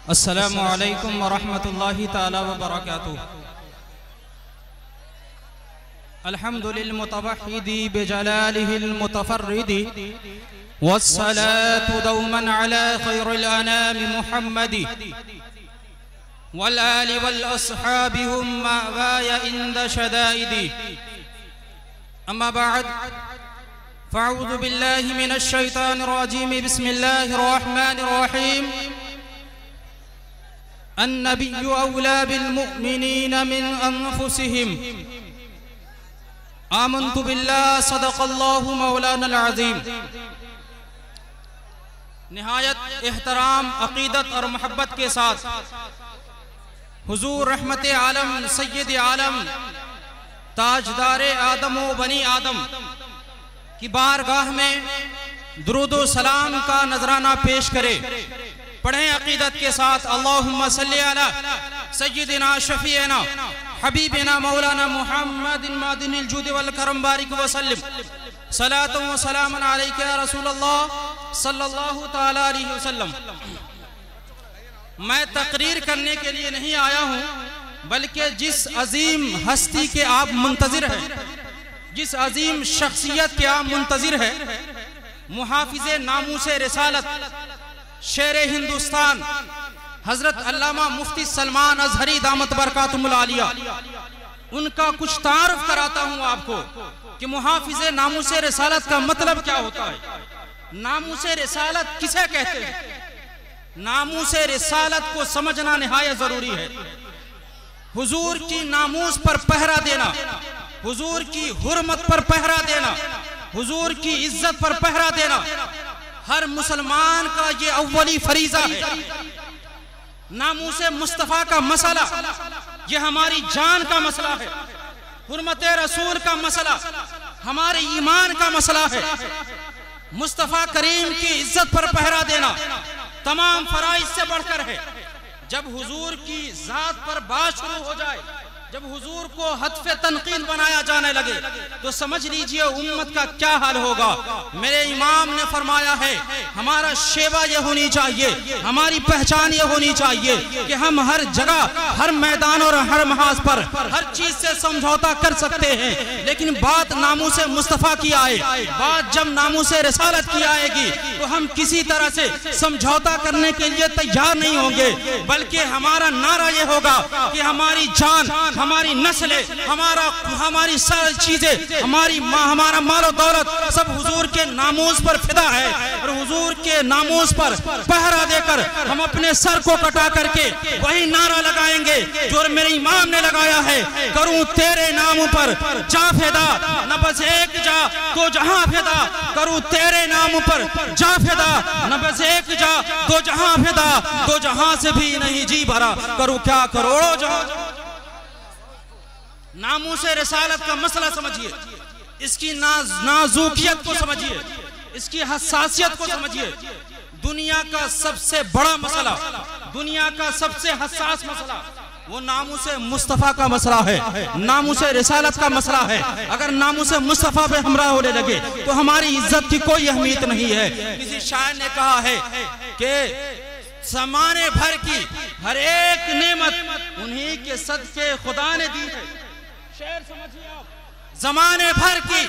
अस्सलामु अलैकुम वरहमतुल्लाहि ताला व बरकातुहू। अल्हम्दुलिल मुतवहिदी बिजलालिहिल मुतफर्रिदी वस्सलातु दौमन अला खैरिल अनामि मुहम्मदी वल आलि वल अस्हाबि हुम मावाया इंद शदाइदी। अम्मा बाद फ़अऊज़ु बिल्लाहि मिनश शैतानिर रजीम। बिस्मिल्लाहिर रहमानिर रहीम। अन्नबिय्यु औला बिल मुअ्मिनीना मिन अनफुसिहिम। आमन्तु बिल्लाहि सदक़ल्लाहु मौलानल अज़ीम। निहायत एहतराम, अक़ीदत और मोहब्बत के साथ हुज़ूर रहमते आलम सय्यद आलम ताजदारे आदम व बनी आदम की बारगाह में दुरूदो सलाम का नजराना पेश करे। पढ़ें अक़ीदत के साथ अल्लाहुम्मा सल्ली अला सय्यिदिना शफ़ीअना हबीबिना मौलाना मुहम्मदिन मादिनिल जूद वल करम बारिक वसल्लम सलातु व सलामन अलैका या रसूलल्लाह सल्लल्लाहु तआला अलैहि वसल्लम। मैं तकरीर करने के लिए नहीं आया हूँ, बल्कि जिस अजीम हस्ती के आप मुंतज़िर हैं, जिस अजीम शख्सियत के आप मुंतज़िर हैं, मुहाफ़िज़े नामूसे रिसालत शेर हिंदुस्तान हजरत अल्लामा मुफ्ती सलमान अजहरी दामत बरकातुहुल आलिया, उनका कुछ तारुफ कराता हूँ आपको कि मुहाफ़िज़े नामूसे रिसालत का मतलब क्या होता है। नामूसे रिसालत किसे कहते हैं? नामूसे रिसालत को समझना निहायत जरूरी है। हुजूर की नामूस पर पहरा देना, हुजूर की हुर्मत पर पहरा देना, हुजूर की इज्जत पर पहरा देना हर मुसलमान का ये अव्वली फरीजा है। नामूसे मुस्तफ़ा का मसला ये हमारी जान का मसला है। हुर्मते रसूल का मसला हमारे ईमान का मसला है। मुस्तफ़ा करीम की इज्जत पर पहरा देना तमाम फराइज से बढ़कर है। जब हुजूर की जात पर बात शुरू हो जाए, जब हुजूर को हत्फ़े तनकीद बनाया जाने लगे, तो समझ लीजिए उम्मत का क्या हाल होगा। मेरे इमाम ने फरमाया है, हमारा शेवा ये होनी चाहिए, हमारी पहचान ये होनी चाहिए कि हम हर जगह, हर मैदान और हर महाज पर हर चीज से समझौता कर सकते हैं, लेकिन बात नामूसे मुस्तफ़ा की आए, बात जब नामूसे रिसालत की आएगी, तो हम किसी तरह से समझौता करने के लिए तैयार नहीं होंगे, बल्कि हमारा नारा ये होगा कि हमारी जान, हमारी नस्लें, हमारी सारी चीजें, हमारा मालो दौलत सब हुजूर के नामूस पर फिदा है। और हुजूर के नामूस पर पहरा देकर हम अपने सर को कटा करके वही नारा लगाएंगे जो मेरे इमाम ने लगाया है, करूं तेरे नाम पर जा फिदा, न बस एक जा तो जहां फिदा, करूं तेरे नाम पर जा फिदा, न बस एक जा तो जहां फिदा, तो जहां से भी नहीं जी भरा, करूं क्या करोड़ों जहां। नामूसे रिसालत का मसला समझिए, इसकी नाजुकियत को समझिए, इसकी हसासियत को समझिए। दुनिया का सबसे बड़ा मसला, दुनिया का सबसे हसास मसला वो नामूसे मुस्तफ़ा का मसला है, नामूसे रिसालत का मसला है। अगर नामूसे मुस्तफ़ा पे हमला होने लगे तो हमारी इज्जत की कोई अहमियत नहीं है। किसी शायर ने कहा है कि ज़माने भर की हर एक नेमत उन्हीं के सदके खुदा ने दी है। शेर समझिए आप, ज़माने भर की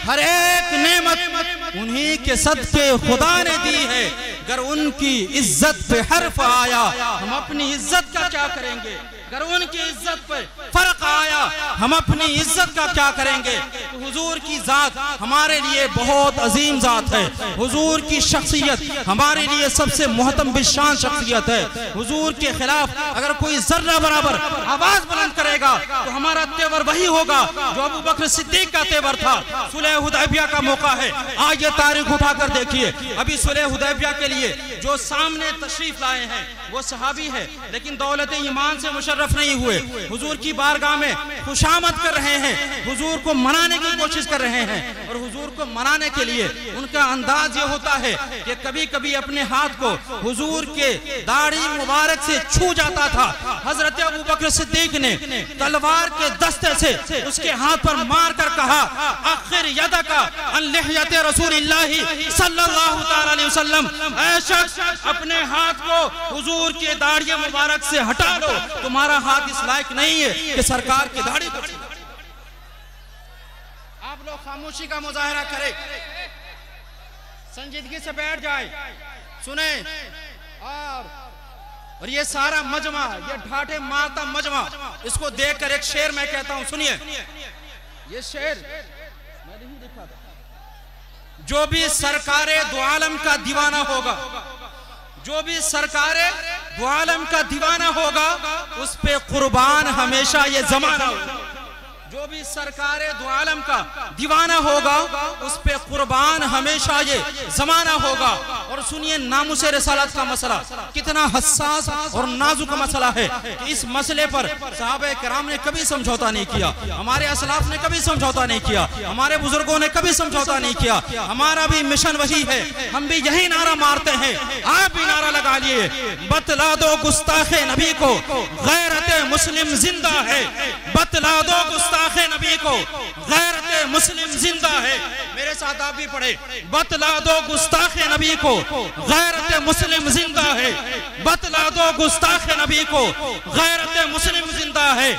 हर एक नेमत उन्हीं के सदके खुदा ने दी है। अगर उनकी इज्जत पे हर्फ आया हम अपनी इज्जत का क्या करेंगे? अगर उनकी इज्जत पे फर्क आया हम अपनी इज्जत का क्या करेंगे? तो हुजूर की जात हमारे लिए बहुत अजीम जात है। हुजूर की शख्सियत हमारे लिए सबसे मोहतरम बिशान शख्सियत है। हुजूर के खिलाफ अगर कोई जर्रा बराबर आवाज बुलंद करेगा तो हमारा तेवर वही होगा जो अबू बकर सिद्दीक का तेवर था। सुलह हुदैबिया का मौका है, आज ये तारीख उठाकर देखिए। अभी सुलह हुदैबिया के लिए जो सामने तशरीफ लाए हैं वो सहाबी है, लेकिन दौलत ईमान से मुशर्रफ मुशर्रफ नहीं हुए, हुजूर की बारगाह में खुशामद कर रहे हैं, हुजूर को मनाने की कोशिश कर रहे हैं। और हुजूर को मनाने के लिए उनका अंदाज ये होता है कि कभी कभी अपने हाथ को हुजूर के दाढ़ी मुबारक से छू जाता था। हजरत अबू बकर सिद्दीक ने तलवार के दस्ते से उसके हाथ पर मार कर कहा, आखिर यदका अन लिहयत रसूलिल्लाहि सल्लल्लाहु तआला अलैहि वसल्लम, ऐ शख्स अपने हाथ को हुजूर के दाढ़ी मुबारक से हटा लो, तुम्हारा हाथ इस लायक नहीं है कि सरकार की दाढ़ी को छू। आप लोग खामोशी का मुजाहरा करें, संजीदगी से बैठ जाए, सुने। और ये सारा मजमा, ये ढाटे मारता मजमा, इसको देखकर एक शेर मैं कहता हूं, सुनिए। ये शेर मैं नहीं लिखा था। जो भी सरकारे दो आलम का दीवाना होगा, जो भी सरकारे दो आलम का दीवाना होगा, उस पे कुर्बान हमेशा ये जमाना होगा। जो भी सरकारे दो आलम का दीवाना होगा, उस पे कुर्बान हमेशा ये जमाना होगा। और सुनिए, नामुस रिसालत का मसला कितना हसास और नाजुक मसला है कि इस मसले पर सहाबा किराम ने कभी समझौता नहीं किया, हमारे असलाफ ने कभी समझौता नहीं किया, हमारे बुजुर्गों ने कभी समझौता नहीं किया। हमारा भी मिशन वही है, हम भी यही नारा मारते हैं। आप भी नारा लगा लिए, बतला दो गुस्ताखे नबी को गैरत मुस्लिम जिंदा है, बतला दो गुस्ताखे नबी को गैरत मुस्लिम जिंदा है। मेरे साथ आप भी पढ़े, बतला दो गुस्ताखे नबी को गैरत मुस्लिम जिंदा है, बतला दो गुस्ताखे नबी को गैरत मुस्लिम जिंदा है,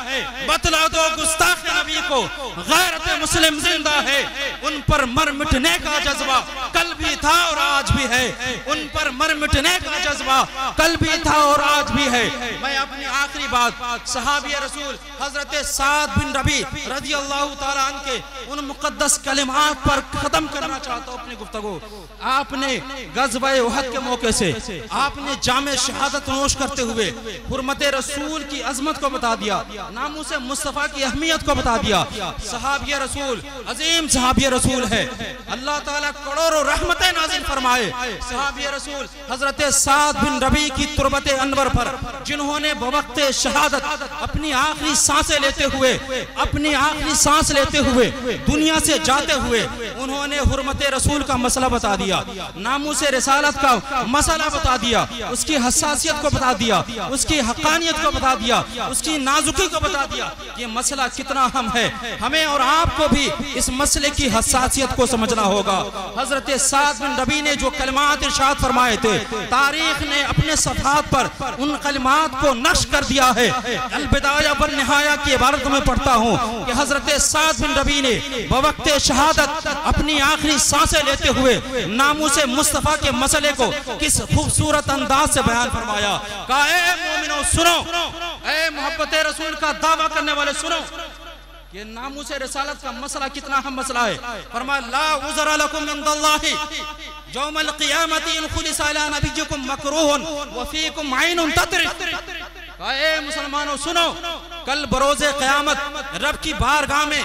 बतला दो गुस्ताखे नबी को गैरत मुस्लिम जिंदा है। उन पर मर मिटने का जज्बा कल भी था और आज भी है, उन पर मर मिटने का जज्बा कल भी था और आज भी है। मैं अपनी आखिरी बात सहाबी रसूल हजरत साद बिन रबी रज़ियल्लाहु ताला अन्हु के उन मुक़द्दस कलिमात पर खत्म करना चाहता हूं अपनी गुफ्तगू। आपने गज़वा-ए उहद के मौके से आपने जामे शहादत नोश करते हुए हुर्मत रसूल की अजमत को बता दिया, नामूस मुस्तफ़ा की अहमियत को बता दिया। सहाबी रसूल अजीम सहाबी रसूल है, अल्लाह ताला करोड़ों रहमतें नाज़िल फरमाए। सहाबी रसूल हजरत साद बिन रबी की तुरबत अनवर पर, जिन्होंने बवक्ते शहादत अपनी आखिरी सांसें लेते हुए, अपनी आखिरी सांस लेते हुए दुनिया से जाते हुए उन्होंने हुर्मत रसूल का मसला बता दिया, नामूस रिसालत का मसला बता दिया, उसकी हसासियत को बता दिया, उसकी हक़ानियत को बता दिया, उसकी नाजुकी को बता दिया। ये मसला कितना अहम है, हमें और आपको भी इस मसले की हसासियत को समझना होगा। हजरत साद बिन रबी ने जो कलिमात इरशाद फरमाए थे, तारीख ने अपने सफ़हात पर उन कलिमात को नक्श कर दिया है। अल बिदाया वन निहाया की इबारत में पढ़ता हूँ कि हजरत साद बिन रबी ने बवक्ते शहादत अपनी आखिरी सांसें लेते हुए नामूस मुस्तफ़ा के मसले को किस खूबसूरत अंदाज से बयान फरमाया। कहा, ए मोमिनो सुनो, ए मोहब्बत रसूल का दावा करने वाले सुनो, ये नामूस रिसालत का मसला कितना अहम मसला है। फरमाया, ला उज़रा लकुम इंदल्लाहि यौमल क़ियामति इन खुलिसा अला नबिय्यिकुम मकरूहन व फीकुम ऐनुन ततरिफ। ए मुसलमानों सुनो, कल बरोज़े क़यामत रब की बारगाह में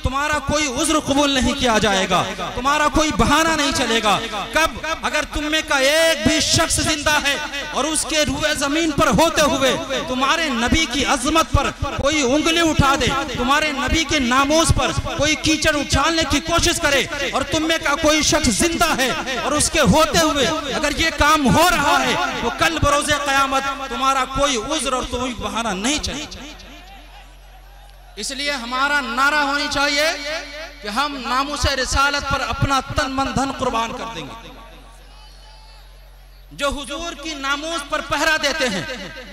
तुम्हारा कोई उज़्र कबूल नहीं किया जाएगा, तुम्हारा कोई बहाना नहीं चलेगा। कब? अगर तुम में का एक भी शख्स जिंदा है और उसके रूए जमीन पर होते हुए तुम्हारे नबी की अजमत पर कोई उंगली उठा दे, तुम्हारे नबी के नामूस पर कोई कीचड़ उछालने की कोशिश करे, और तुम में का कोई शख्स जिंदा है और उसके होते हुए अगर ये काम हो रहा है, तो कल बरोज़े क़यामत तुम्हारा कोई उज़्र और कोई बहाना नहीं चलेगा। इसलिए हमारा नारा होनी चाहिए कि हम नामूस रिसालत पर अपना तन मन धन कुर्बान कर देंगे। जो हुजूर की नामूस पर पहरा देते हैं,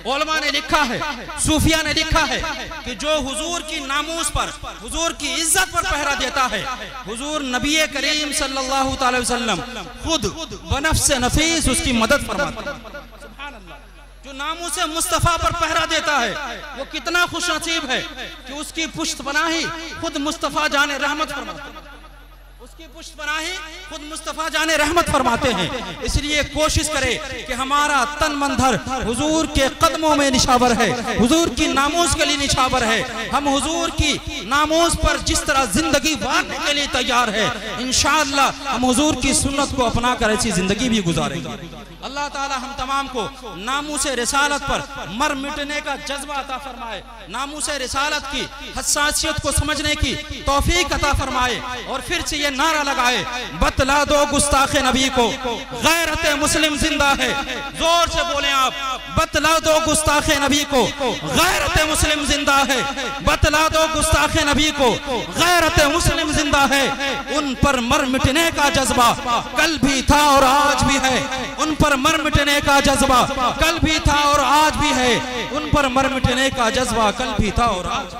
उलमा ने लिखा है, सूफिया ने लिखा है कि जो हुजूर की नामूस पर, हुजूर की इज्जत पर पहरा देता है, हुजूर नबी करीम सल्लल्लाहु अलैहि वसल्लम खुद बनफ्से नफीस उसकी मदद फरमाते हैं। जो नामूस मुस्तफ़ा पर पहरा देता है वो कितना खुश नसीब है कि उसकी पुश्त पनाही खुद मुस्तफ़ा जाने रहमत फरमाते हैं, उसकी पुश्त पनाही खुद मुस्तफ़ा जाने रहमत फरमाते हैं। इसलिए कोशिश करें कि हमारा तन मन धन हुजूर के कदमों में निशावर है, हुजूर की नामूस के लिए निशावर है। हम हुजूर की नामूस पर जिस तरह जिंदगी वारने के लिए तैयार है, इंशाअल्लाह हम हुजूर की सुन्नत को अपना कर ऐसी जिंदगी भी गुजारेंगे। अल्लाह ताला हम तमाम को नामूसे रिसालत पर मर मिटने का जज्बा अता फरमाए, नामूसे रिसालत की हसासियत को समझने की तौफीक अता फरमाए। और फिर से ये नारा लगाए, बतला दो गुस्ताखे नबी को गैरत मुस्लिम जिंदा है। जोर से बोले आप, बतला दो गुस्ताखे नबी को गैरत मुस्लिम जिंदा है। बतला दो गुस्ताखे नबी को गैरत मुस्लिम जिंदा है। उन पर मर मिटने का जज्बा कल भी था और आज भी है। उन पर मर मिटने का जज्बा कल भी था और आज भी है। उन पर मर मिटने का जज्बा कल भी था और आज